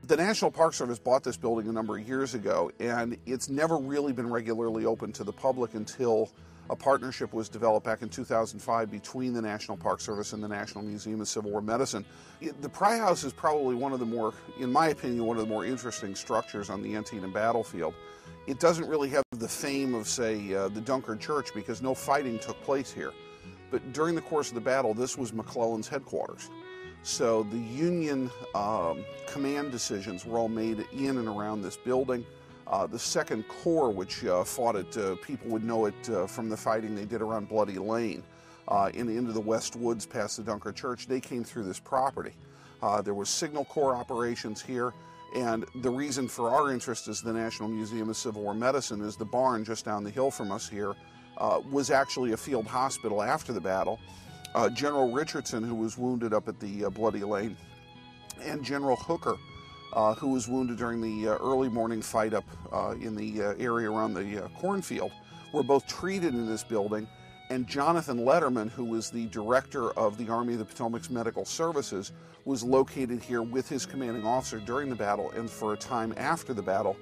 The National Park Service bought this building a number of years ago, and it's never really been regularly open to the public until a partnership was developed back in 2005 between the National Park Service and the National Museum of Civil War Medicine. The Pry House is probably one of the more, in my opinion, one of the more interesting structures on the Antietam battlefield. It doesn't really have the fame of, say, the Dunkard Church because no fighting took place here. But during the course of the battle, this was McClellan's headquarters. So the Union command decisions were all made in and around this building. The Second Corps, which fought it, people would know it from the fighting they did around Bloody Lane into the West Woods past the Dunkard Church. They came through this property. There was Signal Corps operations here, and the reason for our interest as the National Museum of Civil War Medicine is the barn just down the hill from us here was actually a field hospital after the battle. General Richardson, who was wounded up at the Bloody Lane, and General Hooker, who was wounded during the early morning fight up in the area around the cornfield, were both treated in this building. And Jonathan Letterman, who was the director of the Army of the Potomac's Medical Services, was located here with his commanding officer during the battle and for a time after the battle.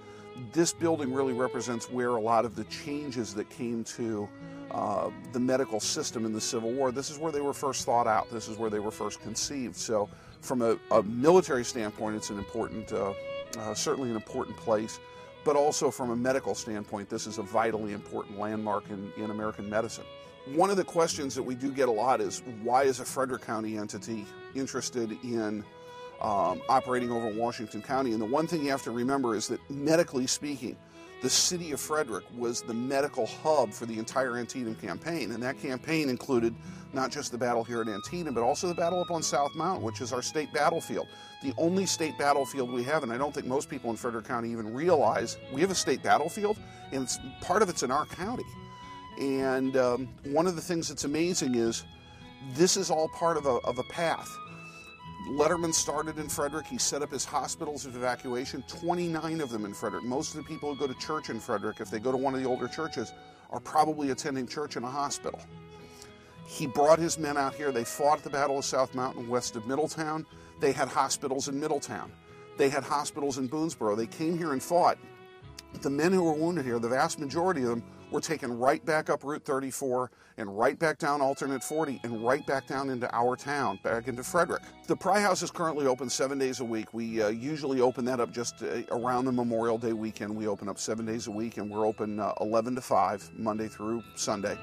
This building really represents where a lot of the changes that came to the medical system in the Civil War, this is where they were first thought out. This is where they were first conceived. So from a military standpoint, it's an important, certainly an important place. But also from a medical standpoint, this is a vitally important landmark in American medicine. One of the questions that we do get a lot is, why is a Frederick County entity interested in operating over Washington County? And the one thing you have to remember is that, medically speaking, the city of Frederick was the medical hub for the entire Antietam campaign. And that campaign included not just the battle here at Antietam, but also the battle up on South Mountain, which is our state battlefield. The only state battlefield we have, and I don't think most people in Frederick County even realize, we have a state battlefield, and part of it's in our county. And one of the things that's amazing is this is all part of a path. Letterman started in Frederick. He set up his hospitals of evacuation, 29 of them in Frederick. Most of the people who go to church in Frederick, if they go to one of the older churches, are probably attending church in a hospital. He brought his men out here. They fought at the Battle of South Mountain west of Middletown. They had hospitals in Middletown. They had hospitals in Boonesboro. They came here and fought. The men who were wounded here, the vast majority of them, were taken right back up Route 34 and right back down Alternate 40 and right back down into our town, back into Frederick. The Pry House is currently open 7 days a week. We usually open that up just around the Memorial Day weekend. We open up 7 days a week, and we're open 11 to 5, Monday through Sunday.